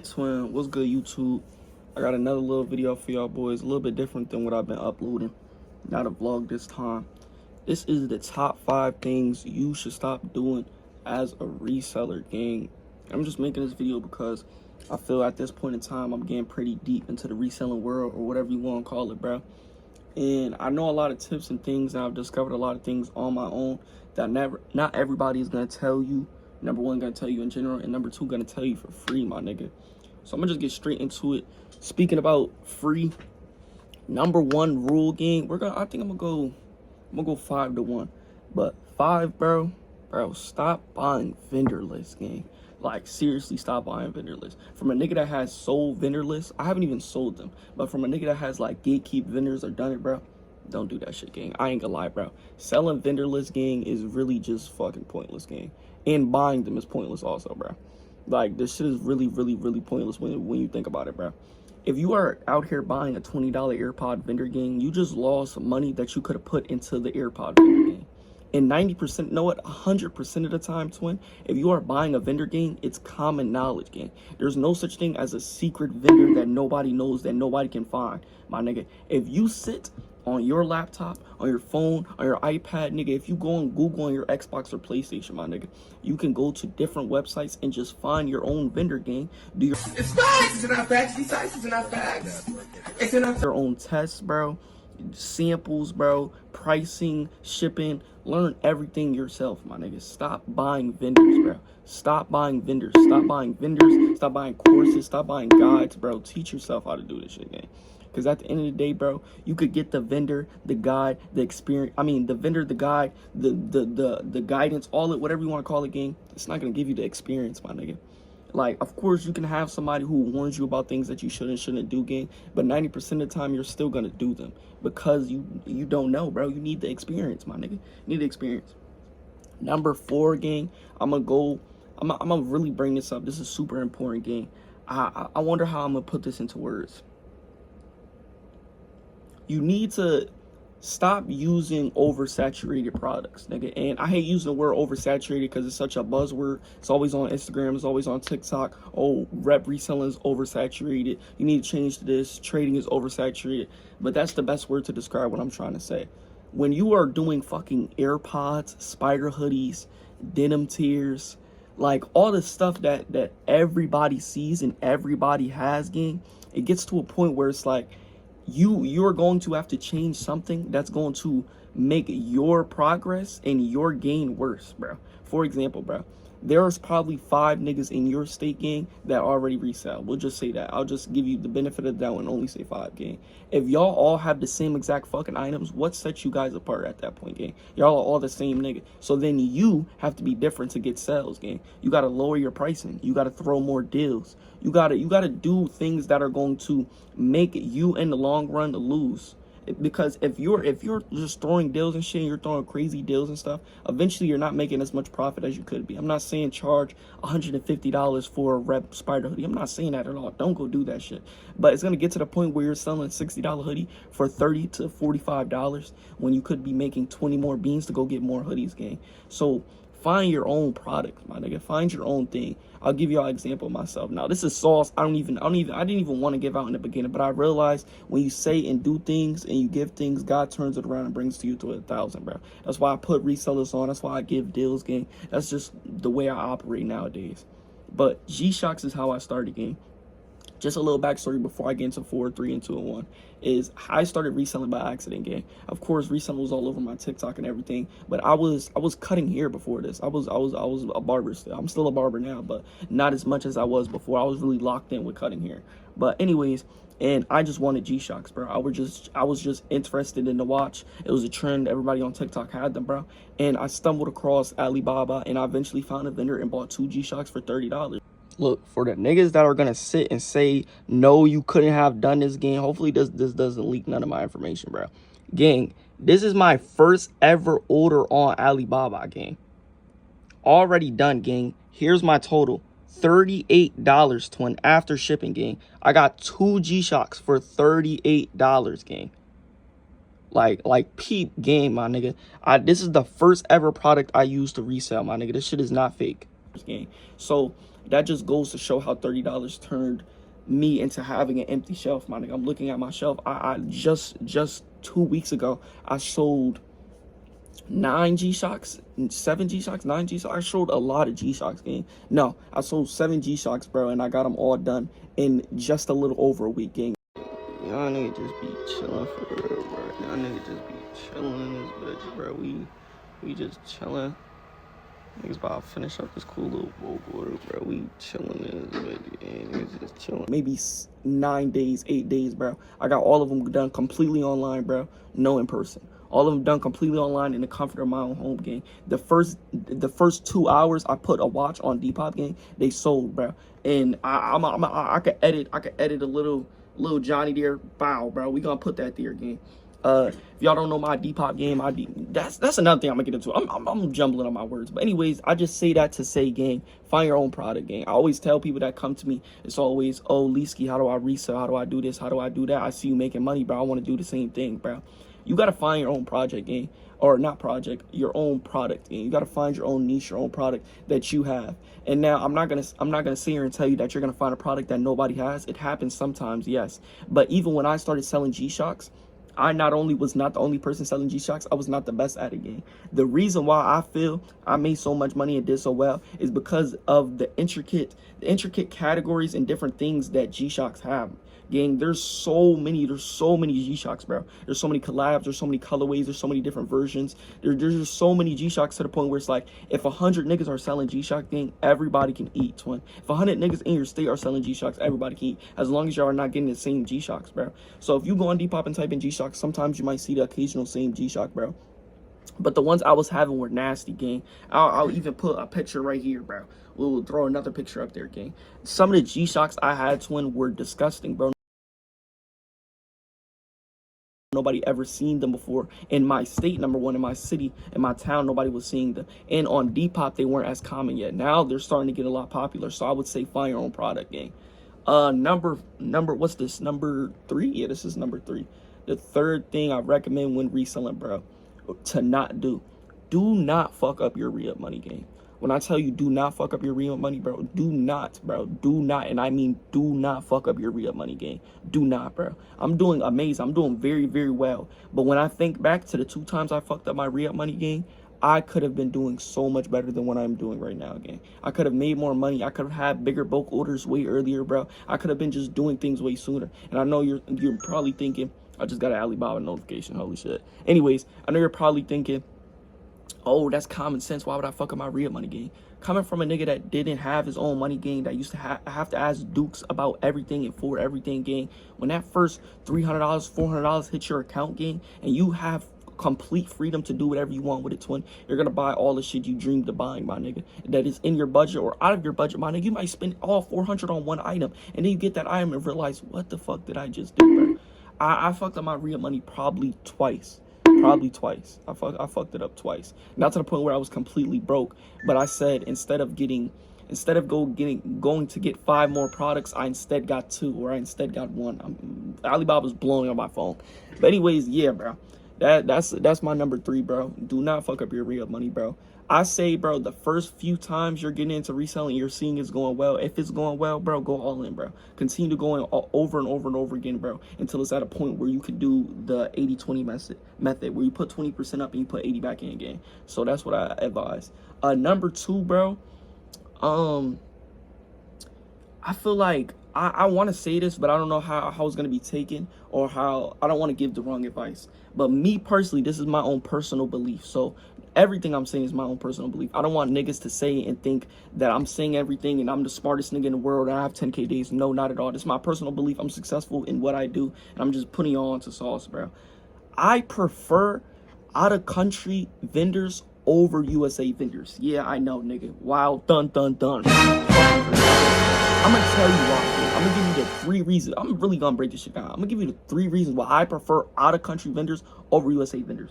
Alright, twin, what's good, YouTube? I got another little video for y'all boys, a little bit different than what I've been uploading. Not a vlog this time. This is the top 5 things you should stop doing as a reseller, gang. I'm just making this video because I feel at this point in time I'm getting pretty deep into the reselling world, or whatever you want to call it, bro. And I know a lot of tips and things, and I've discovered a lot of things on my own that not everybody is going to tell you. Number one, going to tell you in general, and number two, going to tell you for free, my nigga. So I'm going to just get straight into it. Speaking about free, number one rule, gang, I think I'm going to go 5 to 1. But 5, bro, stop buying vendor lists, gang. Like, seriously, stop buying vendor lists. From a nigga that has sold vendor lists, I haven't even sold them, but from a nigga that has, like, gatekeep vendors or done it, bro, don't do that shit, gang. I ain't gonna lie, bro. Selling vendor lists, gang, is really just fucking pointless, gang. And buying them is pointless also, bro. Like, this shit is really, really, really pointless when you think about it, bro. If you are out here buying a $20 AirPod vendor, gang, you just lost money that you could have put into the AirPod vendor, gang. And 90%, know what, 100% of the time, twin, if you are buying a vendor, gang, it's common knowledge, gang. There's no such thing as a secret vendor that nobody knows, that nobody can find, my nigga. If you sit on your laptop, on your phone, on your iPad, nigga, if you go on Google on your Xbox or PlayStation, my nigga, you can go to different websites and just find your own vendor, gang. Do your It's facts. It's not facts. These sites is not facts. It's enough. Your own tests, bro, samples, bro, pricing, shipping. Learn everything yourself, my nigga. Stop buying vendors, bro. Stop buying vendors. Stop buying vendors. Stop buying courses. Stop buying guides, bro. Teach yourself how to do this shit, gang. Because at the end of the day, bro, you could get the vendor, the guide, the experience. I mean, the vendor, the guide, the guidance, all it, whatever you want to call it, gang. It's not going to give you the experience, my nigga. Like, of course, you can have somebody who warns you about things that you shouldn't do, gang. But 90% of the time, you're still going to do them. Because you don't know, bro. You need the experience, my nigga. You need the experience. Number 4, gang, I'm going to really bring this up. This is super important, gang. I wonder how I'm going to put this into words. You need to stop using oversaturated products, nigga. And I hate using the word oversaturated because it's such a buzzword. It's always on Instagram. It's always on TikTok. Oh, reselling is oversaturated. You need to change to this. Trading is oversaturated. But that's the best word to describe what I'm trying to say. When you are doing fucking AirPods, spider hoodies, denim tears, like all the stuff that everybody sees and everybody has, gang, it gets to a point where it's like, you're going to have to change something that's going to make your progress and your gain worse, bro. For example, bro, there's probably 5 niggas in your state, gang, that already resell. We'll just say that. I'll just give you the benefit of the doubt and only say 5, gang. If y'all all have the same exact fucking items, what sets you guys apart at that point, gang? Y'all are all the same nigga. So then you have to be different to get sales, gang. You gotta lower your pricing. You gotta throw more deals. You gotta do things that are going to make you in the long run lose. Because if you're just throwing deals and shit, and you're throwing crazy deals and stuff, eventually you're not making as much profit as you could be. I'm not saying charge $150 for a rep spider hoodie. I'm not saying that at all. Don't go do that shit. But it's gonna get to the point where you're selling a $60 hoodie for $30 to $45 when you could be making 20 more beans to go get more hoodies, gang. So find your own product, my nigga. Find your own thing. I'll give y'all an example of myself. Now, this is sauce. I didn't even want to give out in the beginning, but I realized when you say and do things and you give things, God turns it around and brings to you to 1,000, bro. That's why I put resellers on. That's why I give deals, gang. That's just the way I operate nowadays. But G-Shocks is how I started, gang. Just a little backstory before I get into 4, 3, and 2, and 1 is I started reselling by accident, gang. Of course, reselling was all over my TikTok and everything, but I was cutting hair before this. I was a barber still. I'm still a barber now, but not as much as I was before. I was really locked in with cutting hair. But anyways, and I just wanted G-Shocks, bro. I was just interested in the watch. It was a trend. Everybody on TikTok had them, bro. And I stumbled across Alibaba, and I eventually found a vendor and bought 2 G-Shocks for $30. Look, for the niggas that are gonna sit and say, no, you couldn't have done this, gang, hopefully this doesn't leak none of my information, bro. Gang, this is my first ever order on Alibaba, gang. Already done, gang. Here's my total. $38, twin, after shipping, gang. I got 2 G-Shocks for $38, gang. Like peep game, my nigga. This is the first ever product I used to resell, my nigga. This shit is not fake, gang. So That just goes to show how $30 turned me into having an empty shelf, my nigga. I'm looking at my shelf. I just 2 weeks ago, I sold 9 G-Shocks, 7 G-Shocks, 9 G-Shocks. I sold a lot of G-Shocks, gang. No, I sold 7 G-Shocks, bro, and I got them all done in just a little over a week, gang. Y'all niggas just be chilling for real, bro. Y'all niggas just be chilling in this bitch, bro. We just chilling. Niggas about to finish up this cool little bowl order, bro. We chilling in this bitch, and niggas just chilling. Maybe 9 days, 8 days, bro. I got all of them done completely online, bro. No in person. All of them done completely online in the comfort of my own home, gang. The first 2 hours I put a watch on Depop, gang. They sold, bro. And I could edit a little Johnny there. Bow, bro. We gonna put that there, gang. If y'all don't know my Depop game, that's another thing I'm gonna get into. I'm jumbling on my words, but anyways, I just say that to say, gang, find your own product, gang. I always tell people that come to me, it's always, oh, Leesky, how do I resell? How do I do this? How do I do that? I see you making money, bro. I want to do the same thing, bro. You gotta find your own project, gang, or not project, your own product, gang. You gotta find your own niche, your own product that you have. And now I'm not gonna sit here and tell you that you're gonna find a product that nobody has. It happens sometimes, yes. But even when I started selling G-Shocks, I not only was not the only person selling G-Shocks, I was not the best at it, gang. The reason why I feel I made so much money and did so well is because of the intricate categories and different things that G-Shocks have. Gang, there's so many G-Shocks, bro. There's so many collabs, there's so many colorways, there's so many different versions. There's just so many G-Shocks to the point where it's like, if 100 niggas are selling G-Shock, gang, everybody can eat, twin. If 100 niggas in your state are selling G-Shocks, everybody can eat, as long as y'all are not getting the same G-Shocks, bro. So if you go on Depop and type in G-Shocks, sometimes you might see the occasional same G-Shock, bro. But the ones I was having were nasty, gang. I'll even put a picture right here, bro. We'll throw another picture up there, gang. Some of the G-Shocks I had, twin, were disgusting, bro. Nobody ever seen them before in my state, number one, in my city, in my town. Nobody was seeing them, and on Depop they weren't as common yet. Now they're starting to get a lot popular, so I would say find your own product, gang. Number what's this, number 3? Yeah, this is number 3. The third thing I recommend when reselling, bro, to not do not fuck up your re-up money, gang. When I tell you do not fuck up your re-up money, bro, do not, and I mean do not fuck up your re-up money, gang. Do not, bro. I'm doing amazing. I'm doing very, very well. But when I think back to the 2 times I fucked up my re-up money, gang, I could have been doing so much better than what I'm doing right now, gang. I could have made more money. I could have had bigger bulk orders way earlier, bro. I could have been just doing things way sooner. And I know you're probably thinking, I just got an Alibaba notification, holy shit. Anyways, I know you're probably thinking, oh, that's common sense. Why would I fuck up my real money, gang? Coming from a nigga that didn't have his own money, gang, that used to have to ask Dukes about everything and for everything, gang. When that first $300, $400 hits your account, gang, and you have complete freedom to do whatever you want with it, twin, you're gonna buy all the shit you dreamed of buying, my nigga. That is in your budget or out of your budget, my nigga. You might spend all $400 on one item, and then you get that item and realize, what the fuck did I just do, bro? I fucked up my real money probably twice. I fucked it up twice. Not to the point where I was completely broke, but I said instead of going to get 5 more products, I instead got 2, or I instead got 1. Alibaba's blowing on my phone. But anyways, yeah, bro. That's my number 3, bro. Do not fuck up your re-up money, bro. I say, bro, the first few times you're getting into reselling, you're seeing it's going well. If it's going well, bro, go all in, bro. Continue to go in over and over and over again, bro, until it's at a point where you can do the 80-20 method, where you put 20% up and you put 80 back in again. So that's what I advise. Number 2, bro, I feel like I want to say this, but I don't know how it's going to be taken, or how I don't want to give the wrong advice. But me personally, this is my own personal belief. So everything I'm saying is my own personal belief. I don't want niggas to say and think that I'm saying everything and I'm the smartest nigga in the world and I have 10K days. No, not at all. This is my personal belief. I'm successful in what I do, and I'm just putting y'all onto sauce, bro. I prefer out-of-country vendors over USA vendors. Yeah, I know, nigga. Wow, dun. I'm gonna tell you why. I'm gonna give you the 3 reasons. I'm really gonna break this shit down. I'm gonna give you the 3 reasons why I prefer out-of-country vendors over USA vendors.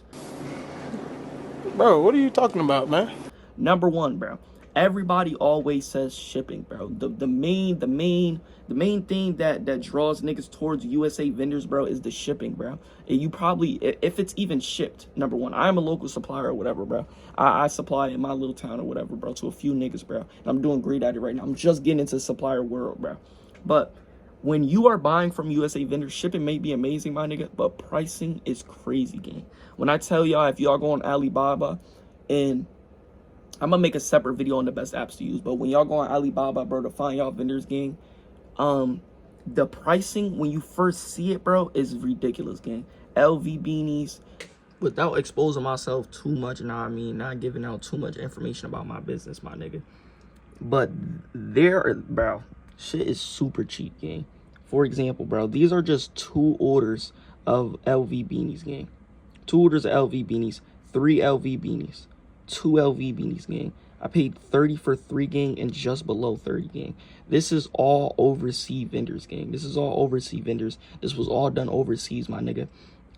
Bro, what are you talking about, man? Number 1, bro. Everybody always says shipping, bro. The main thing that draws niggas towards USA vendors, bro, is the shipping, bro. And you probably, if it's even shipped, number one, I'm a local supplier or whatever, bro. I supply in my little town or whatever, bro, to a few niggas, bro. And I'm doing great at it right now. I'm just getting into the supplier world, bro. But when you are buying from USA vendors, shipping may be amazing, my nigga, but pricing is crazy, gang. When I tell y'all, if y'all go on Alibaba, and I'm gonna make a separate video on the best apps to use, but when y'all go on Alibaba, bro, to find y'all vendors, gang, the pricing when you first see it, bro, is ridiculous, gang. LV beanies, without exposing myself too much, I mean, not giving out too much information about my business, my nigga. But there, bro, shit is super cheap, gang. For example, bro, these are just 2 orders of LV beanies, gang. 2 orders of LV beanies, 3 LV beanies, 2 LV beanies, gang. I paid 30 for 3, gang, and just below 30, gang. This is all overseas vendors, gang. This is all overseas vendors. This was all done overseas, my nigga.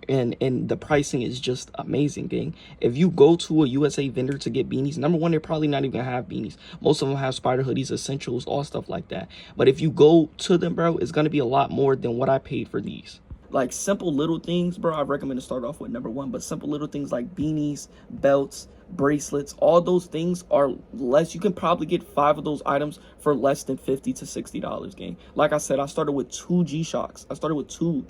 And the pricing is just amazing, gang. If you go to a USA vendor to get beanies, number one, they're probably not even gonna have beanies. Most of them have spider hoodies, essentials, all stuff like that. But if you go to them, bro, it's gonna be a lot more than what I paid for these. Like simple little things, bro, I recommend to start off with number one. But simple little things like beanies, belts, bracelets, all those things are less. You can probably get 5 of those items for less than $50 to $60, gang. Like I said, I started with 2 G-Shocks. I started with two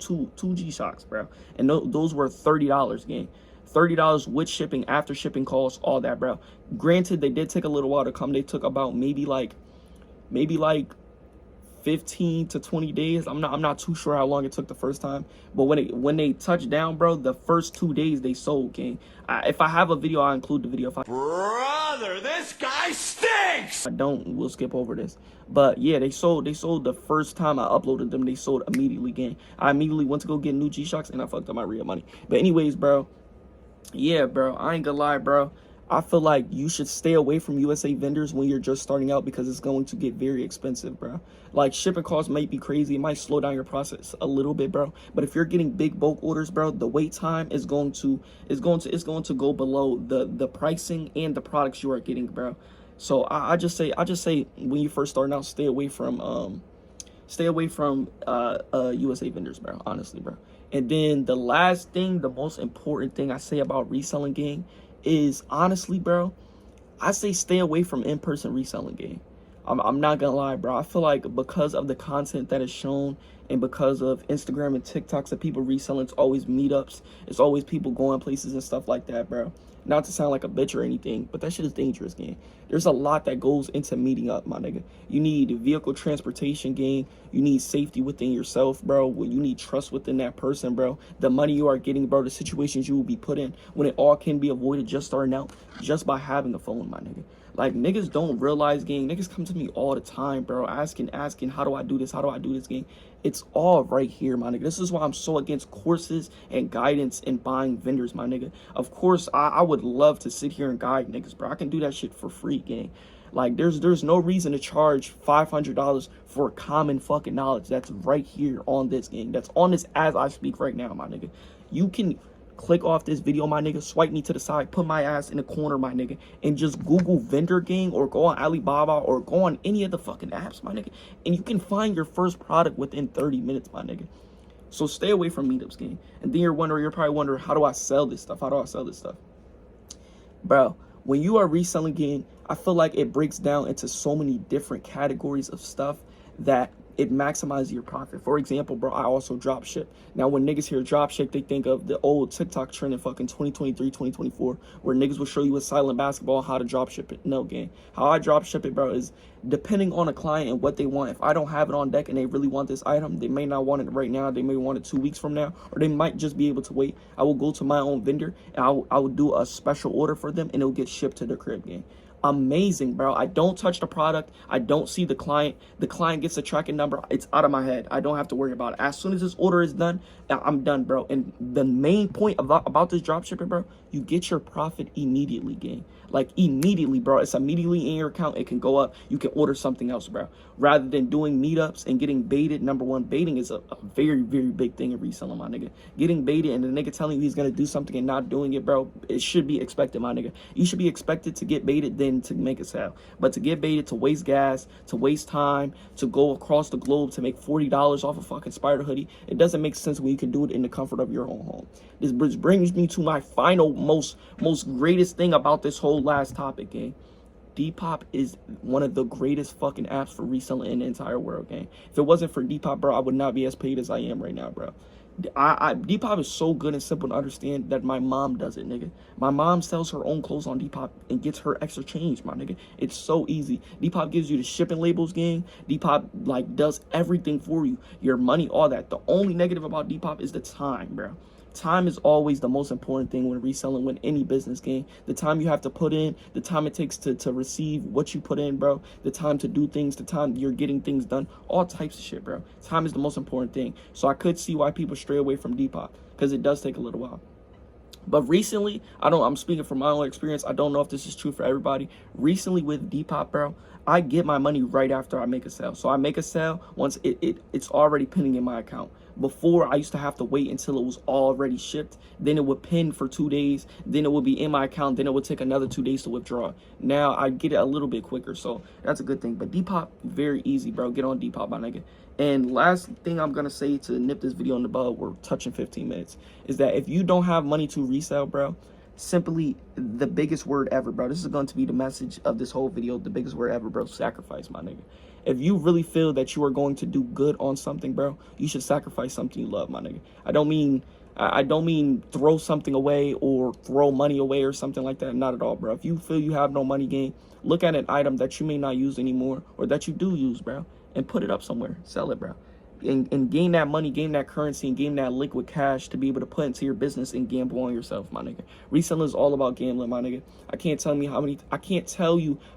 G-Shocks, bro. And those were $30, gang. $30 with shipping, after shipping costs, all that, bro. Granted, they did take a little while to come. They took about maybe like 15 to 20 days. I'm not too sure how long it took the first time, but when they touched down, bro, the first 2 days they sold, gang. If I have a video, I'll include the video. Brother, this guy stinks! I don't, we'll skip over this. But yeah, they sold the first time I uploaded them. They sold immediately, gang. I immediately went to go get new G-Shocks and I fucked up my real money. But anyways, bro, yeah, bro, I ain't gonna lie, bro. I feel like you should stay away from USA vendors when you're just starting out because it's going to get very expensive, bro. Like shipping costs might be crazy. It might slow down your process a little bit, bro. But if you're getting big bulk orders, bro, the wait time is going to go below the pricing and the products you are getting, bro. So I just say when you first starting out, stay away from USA vendors, bro. Honestly, bro. And then the last thing, the most important thing I say about reselling, gang, is honestly, bro, I say stay away from in-person reselling, gang. I'm not gonna lie, bro. I feel like because of the content that is shown and because of Instagram and TikToks that people reselling, it's always meetups. It's always people going places and stuff like that, bro. Not to sound like a bitch or anything, but that shit is dangerous, gang. There's a lot that goes into meeting up, my nigga. You need vehicle transportation, gang. You need safety within yourself, bro. You need trust within that person, bro. The money you are getting, bro. The situations you will be put in when it all can be avoided just starting out, just by having a phone, my nigga. Like, niggas don't realize, gang. Niggas come to me all the time, bro, asking, how do I do this? How do I do this, gang? It's all right here, my nigga. This is why I'm so against courses and guidance and buying vendors, my nigga. Of course, I would love to sit here and guide niggas, bro. I can do that shit for free, gang. Like, there's no reason to charge $500 for common fucking knowledge that's right here on this, gang. That's on this as I speak right now, my nigga. You can click off this video, my nigga, swipe me to the side, put my ass in the corner, my nigga, and just Google vendor, gang, or go on Alibaba or go on any of the fucking apps, my nigga, and you can find your first product within 30 minutes, my nigga. So stay away from meetups, gang. And then you're probably wondering, how do I sell this stuff? How do I sell this stuff? Bro, when you are reselling, gang, I feel like it breaks down into so many different categories of stuff that it maximizes your profit. For example, bro, I also drop ship. Now, when niggas hear drop ship, they think of the old TikTok trend in fucking 2023, 2024, where niggas will show you a silent basketball how to drop ship it. No, gang. How I drop ship it, bro, is depending on a client and what they want. If I don't have it on deck and they really want this item, they may not want it right now. They may want it 2 weeks from now, or they might just be able to wait. I will go to my own vendor and I will do a special order for them and it'll get shipped to their crib, gang. Amazing, bro. I don't touch the product. I don't see the client. The client gets a tracking number. It's out of my head. I don't have to worry about it. As soon as this order is done, I'm done, bro. And the main point about this drop shipping, bro, you get your profit immediately, gang. Like, immediately, bro. It's immediately in your account. It can go up. You can order something else, bro. Rather than doing meetups and getting baited. Number one, baiting is a very, very big thing in reselling, my nigga. Getting baited and the nigga telling you he's going to do something and not doing it, bro, it should be expected, my nigga. You should be expected to get baited, then in to make a sale. But to get baited, to waste gas, to waste time, to go across the globe to make $40 off a fucking spider hoodie, it doesn't make sense when you can do it in the comfort of your own home. This brings me to my final, most greatest thing about this whole last topic, gang. Depop is one of the greatest fucking apps for reselling in the entire world, gang. If it wasn't for Depop, bro, I would not be as paid as I am right now, bro. Depop is so good and simple to understand that my mom does it, nigga. My mom sells her own clothes on Depop and gets her extra change, my nigga. It's so easy. Depop gives you the shipping labels, gang. Depop, like, does everything for you. Your money, all that. The only negative about Depop is the time, bro. Time is always the most important thing when reselling, when any business game. The time you have to put in, the time it takes to receive what you put in, bro. The time to do things, the time you're getting things done. All types of shit, bro. Time is the most important thing. So I could see why people stray away from Depop, because it does take a little while. But recently, I'm speaking from my own experience. I don't know if this is true for everybody. Recently with Depop, bro, I get my money right after I make a sale. So I make a sale once it's already pending in my account. Before, I used to have to wait until it was already shipped. Then it would pin for 2 days. Then it would be in my account. Then it would take another 2 days to withdraw. Now I get it a little bit quicker. So that's a good thing. But Depop, very easy, bro. Get on Depop, my nigga. And last thing I'm going to say to nip this video in the bud, we're touching 15 minutes, is that if you don't have money to resell, bro, simply the biggest word ever, bro. This is going to be the message of this whole video. The biggest word ever, bro. Sacrifice, my nigga. If you really feel that you are going to do good on something, bro, you should sacrifice something you love, my nigga. I don't mean throw something away or throw money away or something like that. Not at all, bro. If you feel you have no money, gang, look at an item that you may not use anymore or that you do use, bro, and put it up somewhere. Sell it, bro. And gain that money, gain that currency, and gain that liquid cash to be able to put into your business and gamble on yourself, my nigga. Reselling is all about gambling, my nigga. I can't tell you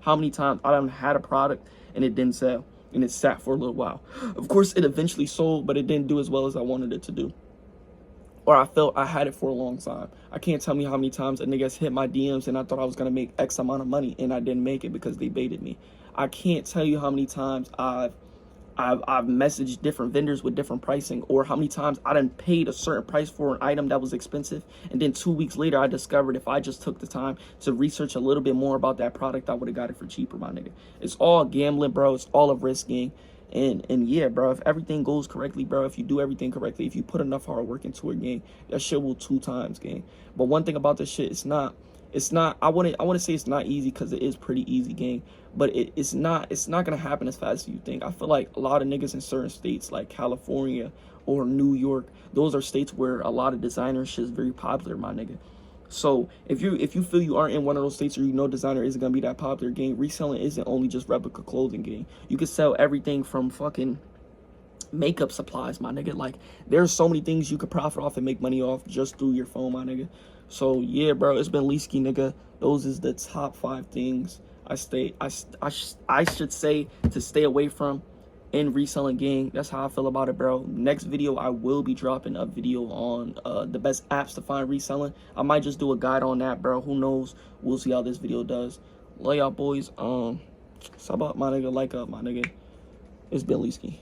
how many times I done had a product and it didn't sell and it sat for a little while. Of course, it eventually sold, but it didn't do as well as I wanted it to do. Or I felt I had it for a long time. I can't tell me how many times a nigga's hit my DMs and I thought I was gonna make X amount of money and I didn't make it because they baited me. I can't tell you how many times I've messaged different vendors with different pricing, or how many times I done paid a certain price for an item that was expensive, and then 2 weeks later I discovered if I just took the time to research a little bit more about that product, I would have got it for cheaper, my nigga. It's all gambling, bro. It's all a risk game. And yeah, bro, if everything goes correctly, bro, if you do everything correctly, if you put enough hard work into a game, that shit will 2 times, gang. But one thing about this shit, it's not I wouldn't say it's not easy, because it is pretty easy, gang, but it's not gonna happen as fast as you think. I feel like a lot of niggas in certain states like California or New York, those are states where a lot of designer shit is very popular, my nigga. So if you feel you aren't in one of those states, or you know designer isn't gonna be that popular, gang, reselling isn't only just replica clothing, gang. You can sell everything from fucking makeup supplies, my nigga. Like, there's so many things you could profit off and make money off just through your phone, my nigga. So yeah, bro, it's been Leesky, nigga. Those is the top 5 things I should say to stay away from in reselling, gang. That's how I feel about it, bro. Next video, I will be dropping a video on the best apps to find reselling. I might just do a guide on that, bro. Who knows? We'll see how this video does. Love y'all, boys. Sub up, my nigga. Like up, my nigga. It's been Leesky.